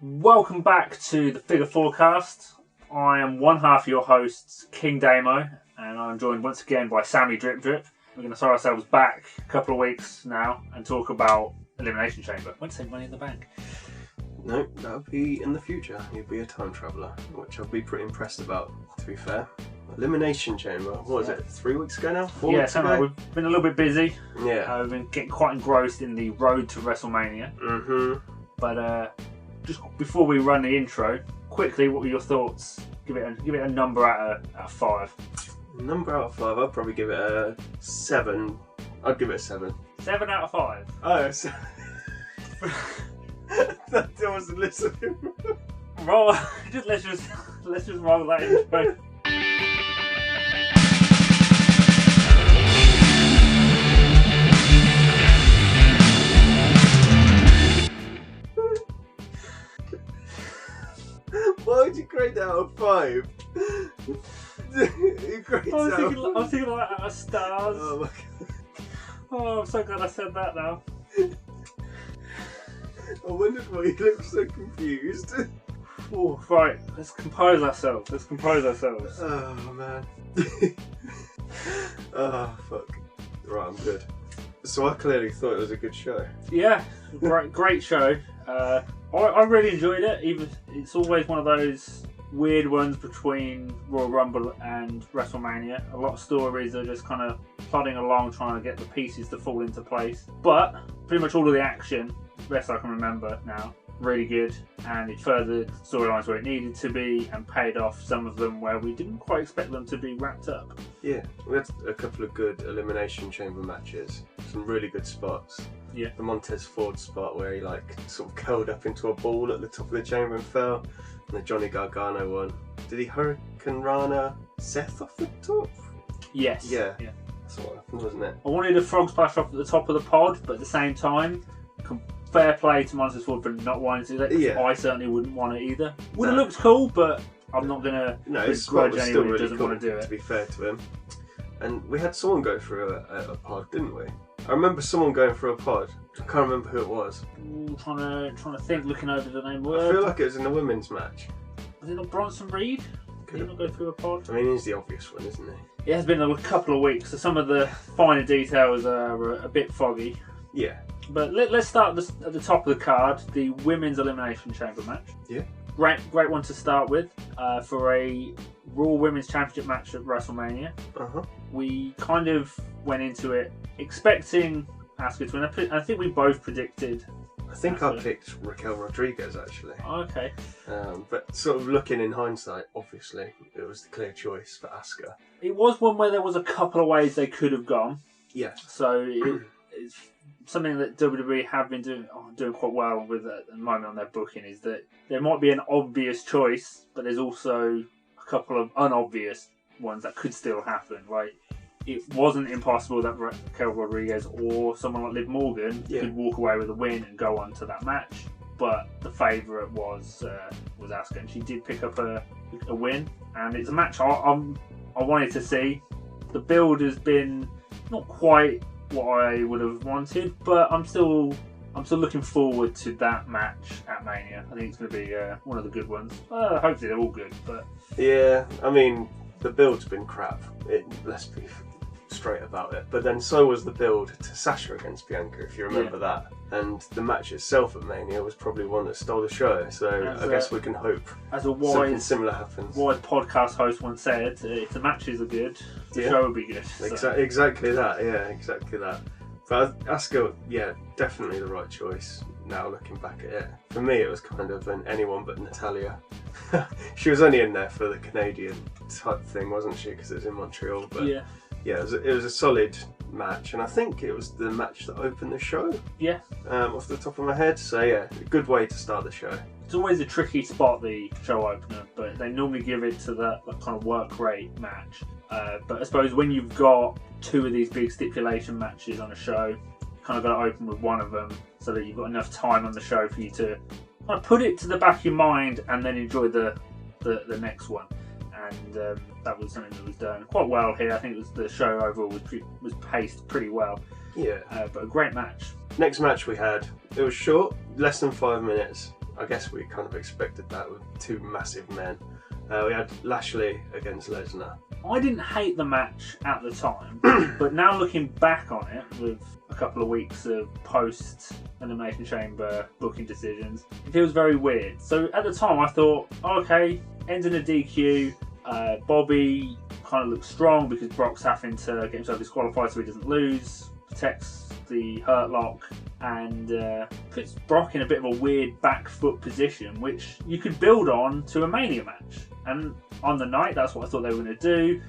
Welcome back to the Figure Fourcast. I am one half of your hosts, King Damo, and I'm joined once again by Sammy Drip Drip. We're going to throw ourselves back a couple of weeks now and talk about Elimination Chamber. I won't say Money in the Bank. No, that'll be in the future. You'll be a time traveller, which I'll be pretty impressed about, to be fair. Elimination Chamber, what was it, 3 weeks ago now? 4 weeks ago? We've been a little bit busy. Yeah. We've been getting quite engrossed in the road to WrestleMania. Mm-hmm. But just before we run the intro, quickly, what were your thoughts? Give it a number out of 5. Number out of 5, I'd probably give it a 7. I'd give it a 7. 7 out of 5? Oh, so... that wasn't listening. Roll. let's just roll that intro. Why would you grade that out of 5? You grade I was thinking like out of stars. Oh my god. Oh, I'm so glad I said that now. I wondered why you looked so confused. Oh, right, let's compose ourselves. Oh man. Oh fuck. Right, I'm good. So I clearly thought it was a good show. Yeah, great show. I really enjoyed it. Even it's always one of those weird ones between Royal Rumble and WrestleMania. A lot of stories are just kind of plodding along, trying to get the pieces to fall into place. But pretty much all of the action, best I can remember now, really good, and it furthered storylines where it needed to be and paid off some of them where we didn't quite expect them to be wrapped up. Yeah, we had a couple of good Elimination Chamber matches, some really good spots. Yeah. The Montez Ford spot where he sort of curled up into a ball at the top of the chamber and fell, and the Johnny Gargano one. Did he Hurricane Rana Seth off the top? Yes. Yeah. That's what happened, wasn't it? I wanted a frog splash off at the top of the pod, but at the same time, fair play to Montez Ford for not wanting to do that. Yeah. I certainly wouldn't want it either. Would have looked cool, but I'm not going to begrudge anyone who doesn't want to do it. To be fair to him. And we had someone go through a pod, didn't we? I remember someone going through a pod. I can't remember who it was. Ooh, trying to think, looking over the name. I feel like it was in the women's match. Was it not Bronson Reed? Did he not go through a pod? I mean, he's the obvious one, isn't he? It has been a couple of weeks, so some of the finer details are a bit foggy. Yeah. But let's start at the top of the card, the Women's Elimination Chamber match. Yeah. Great one to start with for a Raw Women's Championship match at WrestleMania. Uh-huh. We kind of went into it expecting Asuka to win. I think we both predicted. I think I picked Raquel Rodriguez actually. Oh, okay. But sort of looking in hindsight, obviously it was the clear choice for Asuka. It was one where there was a couple of ways they could have gone. Yeah. So it's something that WWE have been doing quite well with at the moment on their booking is that there might be an obvious choice, but there's also a couple of unobvious ones that could still happen. Like, it wasn't impossible that Raquel Rodriguez or someone like Liv Morgan could walk away with a win and go on to that match. But the favourite was Asuka, and she did pick up a win. And it's a match I wanted to see. The build has been not quite what I would have wanted, but I'm still looking forward to that match at Mania. I think it's going to be one of the good ones. Hopefully they're all good, but yeah, I mean the build's been crap. Let's be straight about it. But then so was the build to Sasha against Bianca, if you remember that. And the match itself at Mania was probably one that stole the show. So I guess we can hope as something similar happens. Wise podcast host once said, if the matches are good, the show will be good. Exactly that, yeah, exactly that. But Asuka, yeah, definitely the right choice now looking back at it. For me, it was kind of an anyone but Natalya. She was only in there for the Canadian type thing, wasn't she? Because it was in Montreal. But yeah, it was a solid match, and I think it was the match that opened the show. Yeah. Off the top of my head, so yeah, a good way to start the show. It's always a tricky spot, the show opener, but they normally give it to that kind of work rate match. But I suppose when you've got two of these big stipulation matches on a show, you kind of got to open with one of them so that you've got enough time on the show for you to kind of put it to the back of your mind and then enjoy the next one. And that was something that was done quite well here. I think it was the show overall was paced pretty well. Yeah. But a great match. Next match we had, it was short, less than 5 minutes. I guess we kind of expected that with two massive men. We had Lashley against Lesnar. I didn't hate the match at the time, but now looking back on it with a couple of weeks of post Elimination Chamber booking decisions, it feels very weird. So at the time I thought, okay, ends in a DQ. Bobby kind of looks strong because Brock's having to get himself disqualified so he doesn't lose, protects the hurt lock, and puts Brock in a bit of a weird back foot position, which you could build on to a Mania match. And on the night, that's what I thought they were going to do.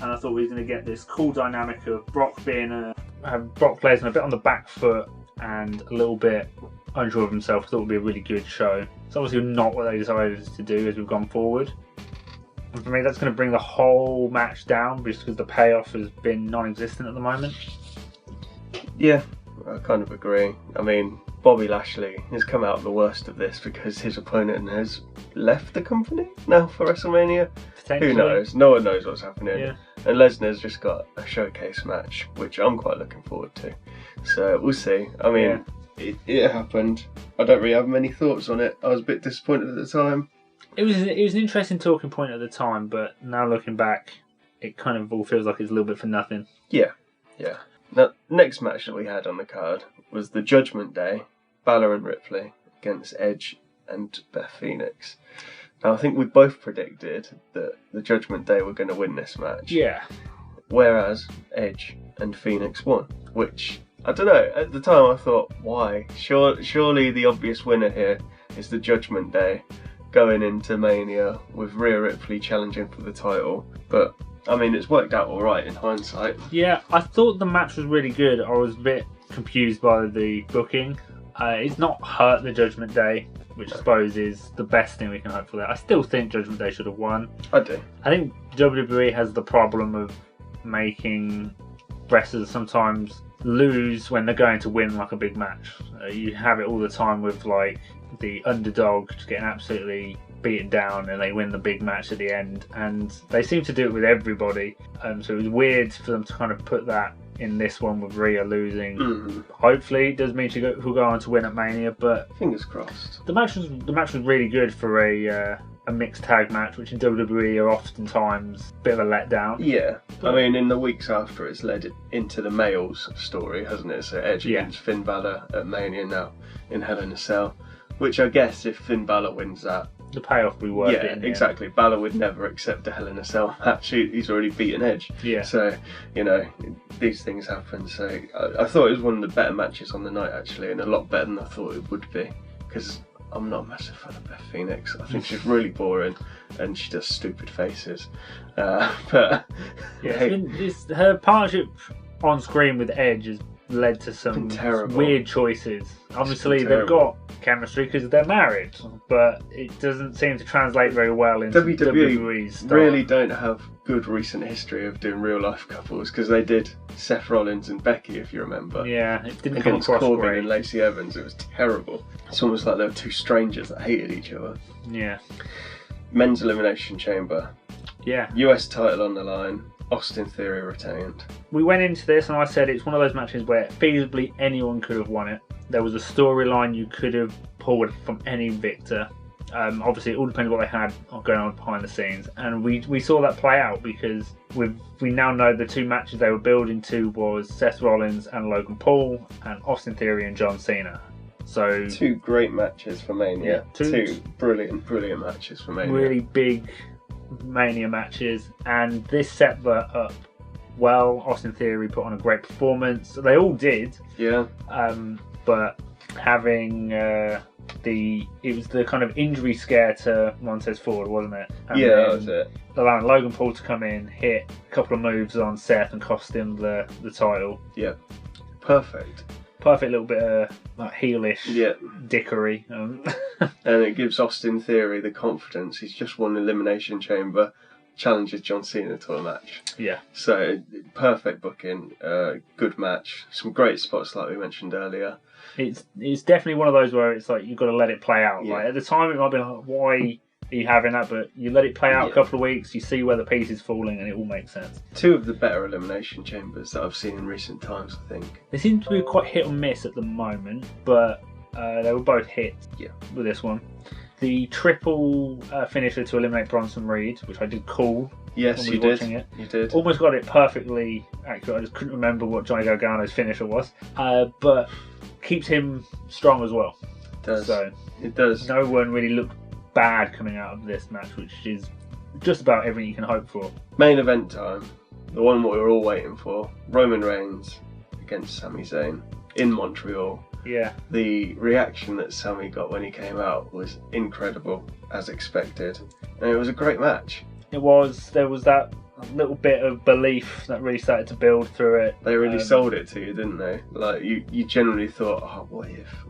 And I thought we were going to get this cool dynamic of Brock being Brock Lesnar a bit on the back foot and a little bit unsure of himself. I thought it would be a really good show. It's obviously not what they decided to do as we've gone forward. And for me, that's going to bring the whole match down because the payoff has been non-existent at the moment. Yeah, I kind of agree. I mean, Bobby Lashley has come out the worst of this because his opponent has left the company now for WrestleMania. Who knows? No one knows what's happening. Yeah. And Lesnar's just got a showcase match, which I'm quite looking forward to. So we'll see. I mean, it happened. I don't really have many thoughts on it. I was a bit disappointed at the time. It was an interesting talking point at the time, but now looking back, it kind of all feels like it's a little bit for nothing. Yeah. Now, next match that we had on the card was the Judgment Day, Balor and Ripley against Edge and Beth Phoenix. Now, I think we both predicted that the Judgment Day were going to win this match. Yeah. Whereas Edge and Phoenix won, which, I don't know, at the time I thought, why? Surely the obvious winner here is the Judgment Day going into Mania with Rhea Ripley challenging for the title. But, I mean, it's worked out alright in hindsight. Yeah, I thought the match was really good. I was a bit confused by the booking. It's not hurt the Judgment Day, which I suppose is the best thing we can hope for there. I still think Judgment Day should have won. I do. I think WWE has the problem of making wrestlers sometimes lose when they're going to win like a big match. You have it all the time with like the underdog just getting absolutely beaten down and they win the big match at the end, and they seem to do it with everybody. So it was weird for them to kind of put that in this one with Rhea losing. Hopefully it does mean she'll go on to win at Mania, but fingers crossed. The match was really good for a mixed tag match, which in WWE are oftentimes a bit of a letdown. Yeah, I mean, in the weeks after, it's led into the males story, hasn't it? So Edge against Finn Balor at Mania now in Hell in a Cell, which I guess if Finn Balor wins that, the payoff will be worth it. Yeah, exactly. Balor would never accept a Hell in a Cell match. He's already beaten Edge. Yeah. So, you know, these things happen. So I thought it was one of the better matches on the night, actually, and a lot better than I thought it would be. Because I'm not a massive fan of Beth Phoenix. I think she's really boring and she does stupid faces. But yeah, her partnership on screen with Edge has led to some weird choices. Obviously, they've got chemistry because they're married, but it doesn't seem to translate very well into WWE's style. Really don't have good recent history of doing real life couples, because they did Seth Rollins and Becky, if you remember. Yeah, it didn't come across Corbin great. And Lacey Evans. It was terrible. It's almost like they were two strangers that hated each other. Yeah. Men's Elimination Chamber. Yeah. US title on the line. Austin Theory retained. We went into this and I said it's one of those matches where feasibly anyone could have won it. There was a storyline you could have pulled from any victor. Obviously, it all depends what they had going on behind the scenes, and we saw that play out because we now know the two matches they were building to was Seth Rollins and Logan Paul, and Austin Theory and John Cena. So two great matches for Mania. Yeah, two brilliant matches for Mania. Really big Mania matches, and this set that up well. Austin Theory put on a great performance. They all did. Yeah. But having it was the kind of injury scare to Montez Ford, wasn't it? And yeah, that was it. Allowing Logan Paul to come in, hit a couple of moves on Seth and cost him the title. Yeah. Perfect little bit of like heelish dickery. And it gives Austin Theory the confidence. He's just won Elimination Chamber, challenges John Cena to a match. Yeah. So, perfect booking, good match, some great spots like we mentioned earlier. It's definitely one of those where it's like you've got to let it play out. Yeah. Like at the time it might be like, why are you having that? But you let it play out a couple of weeks, you see where the piece is falling, and it all makes sense. Two of the better Elimination Chambers that I've seen in recent times, I think. They seem to be quite hit or miss at the moment, but They were both hits with this one. The triple finisher to eliminate Bronson Reed, which I did call. Yes, you did. You did. Almost got it perfectly accurate. I just couldn't remember what Johnny Gargano's finisher was. But keeps him strong as well. It does. So it does. No one really looked bad coming out of this match, which is just about everything you can hope for. Main event time. The one we were all waiting for. Roman Reigns against Sami Zayn in Montreal. Yeah. The reaction that Sami got when he came out was incredible, as expected. And it was a great match. It was. There was that little bit of belief that really started to build through it. They really sold it to you, didn't they? Like, you generally thought, oh,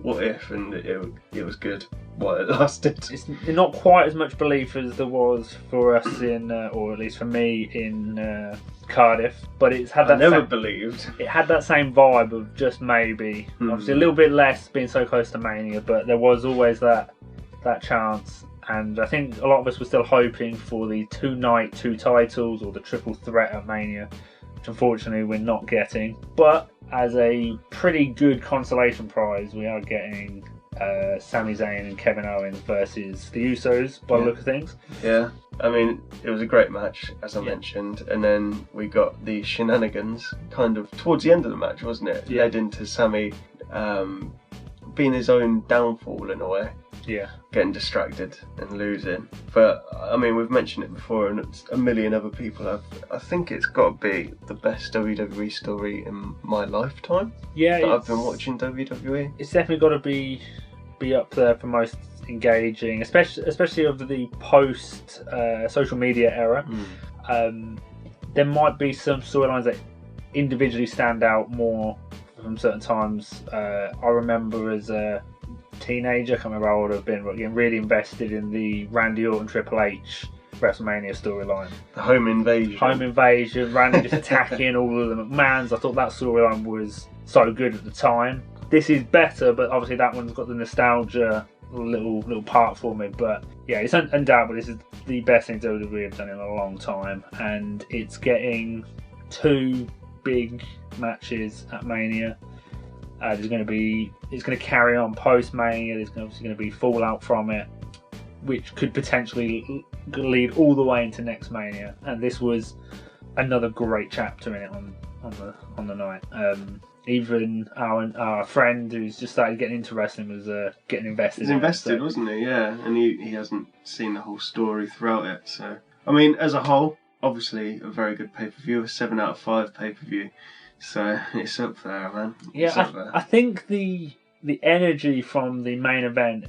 what if? And it was good while it lasted. It's not quite as much belief as there was for us in, or at least for me in Cardiff, but it's had that. I never believed. It had that same vibe of just maybe. Obviously, a little bit less being so close to Mania, but there was always that chance. And I think a lot of us were still hoping for the 2-night, 2 titles, or the triple threat at Mania, which unfortunately we're not getting. But as a pretty good consolation prize, we are getting Sami Zayn and Kevin Owens versus the Usos, by the look of things. Yeah, I mean, it was a great match, as I mentioned, and then we got the shenanigans kind of towards the end of the match, wasn't it? Yeah. Led into Sami being his own downfall in a way. Yeah. Getting distracted and losing. But, I mean, we've mentioned it before and a million other people have. I think it's got to be the best WWE story in my lifetime. Yeah. That I've been watching WWE. It's definitely got to be up there for most engaging, especially over the post social media era. There might be some storylines that individually stand out more from certain times. I remember as a teenager, I can't remember how old I've been, but getting really invested in the Randy Orton Triple H WrestleMania storyline. The home invasion, Randy just attacking all of the McMahons. I thought that storyline was so good at the time. This is better, but obviously that one's got the nostalgia little part for me. But yeah, it's undoubtedly this is the best thing WWE have done in a long time, and it's getting 2 big matches at Mania. It's going to carry on post Mania. There's obviously going to be fallout from it, which could potentially lead all the way into next Mania. And this was another great chapter in it on the night. Even our friend who's just started getting into wrestling was getting invested. He's invested, wasn't he? Yeah, and he hasn't seen the whole story throughout it. So, I mean, as a whole, obviously a very good pay-per-view, a 7 out of 5 pay-per-view. So it's up there, man. Yeah, I think the energy from the main event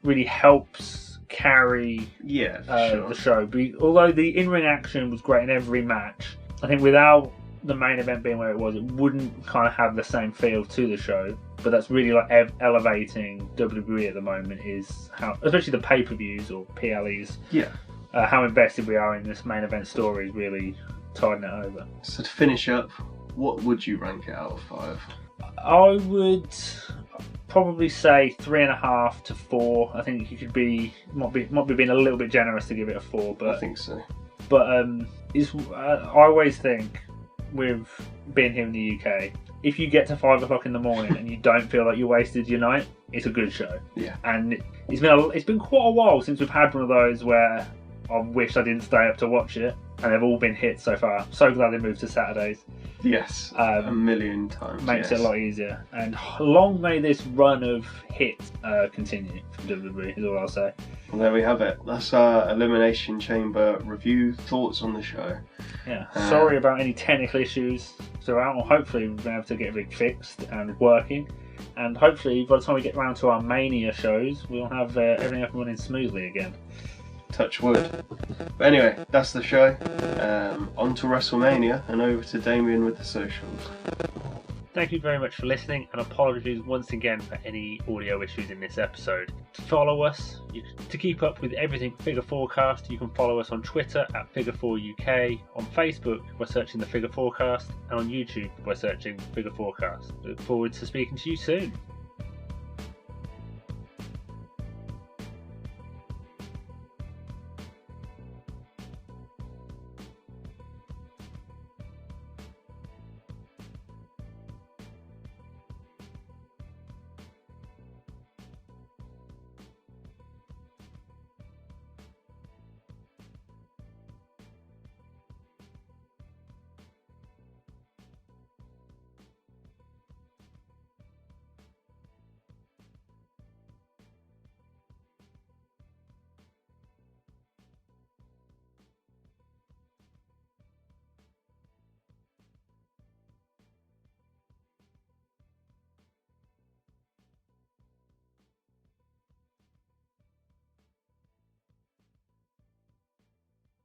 really helps carry the show. Although the in-ring action was great in every match, I think without the main event being where it was, it wouldn't kind of have the same feel to the show. But that's really like elevating WWE at the moment, is how, especially the pay-per-views or PLEs, how invested we are in this main event story is really tiding it over. So to finish up, what would you rank it out of 5? I would probably say 3.5 to 4. I think you could might be being a little bit generous to give it a 4, but I think so. But I always think with being here in the UK, if you get to 5 o'clock in the morning and you don't feel like you wasted your night, it's a good show. Yeah. And it's been quite a while since we've had one of those where I wish I didn't stay up to watch it, and they've all been hits so far. I'm so glad they moved to Saturdays. Yes, a million times. Makes it a lot easier. And long may this run of hits continue from WWE, is all I'll say. Well, there we have it. That's our Elimination Chamber review, thoughts on the show. Yeah, sorry about any technical issues throughout. Hopefully we've been able to get everything fixed and working. And hopefully by the time we get round to our Mania shows, we'll have everything up and running smoothly again. Touch wood. But anyway, that's the show. On to WrestleMania and over to Damien with the socials. Thank you very much for listening, and apologies once again for any audio issues in this episode. To follow us, to keep up with everything Figure Forecast, you can follow us on Twitter at Figure4UK, on Facebook by searching the Figure Forecast, and on YouTube by searching Figure Forecast. Look forward to speaking to you soon.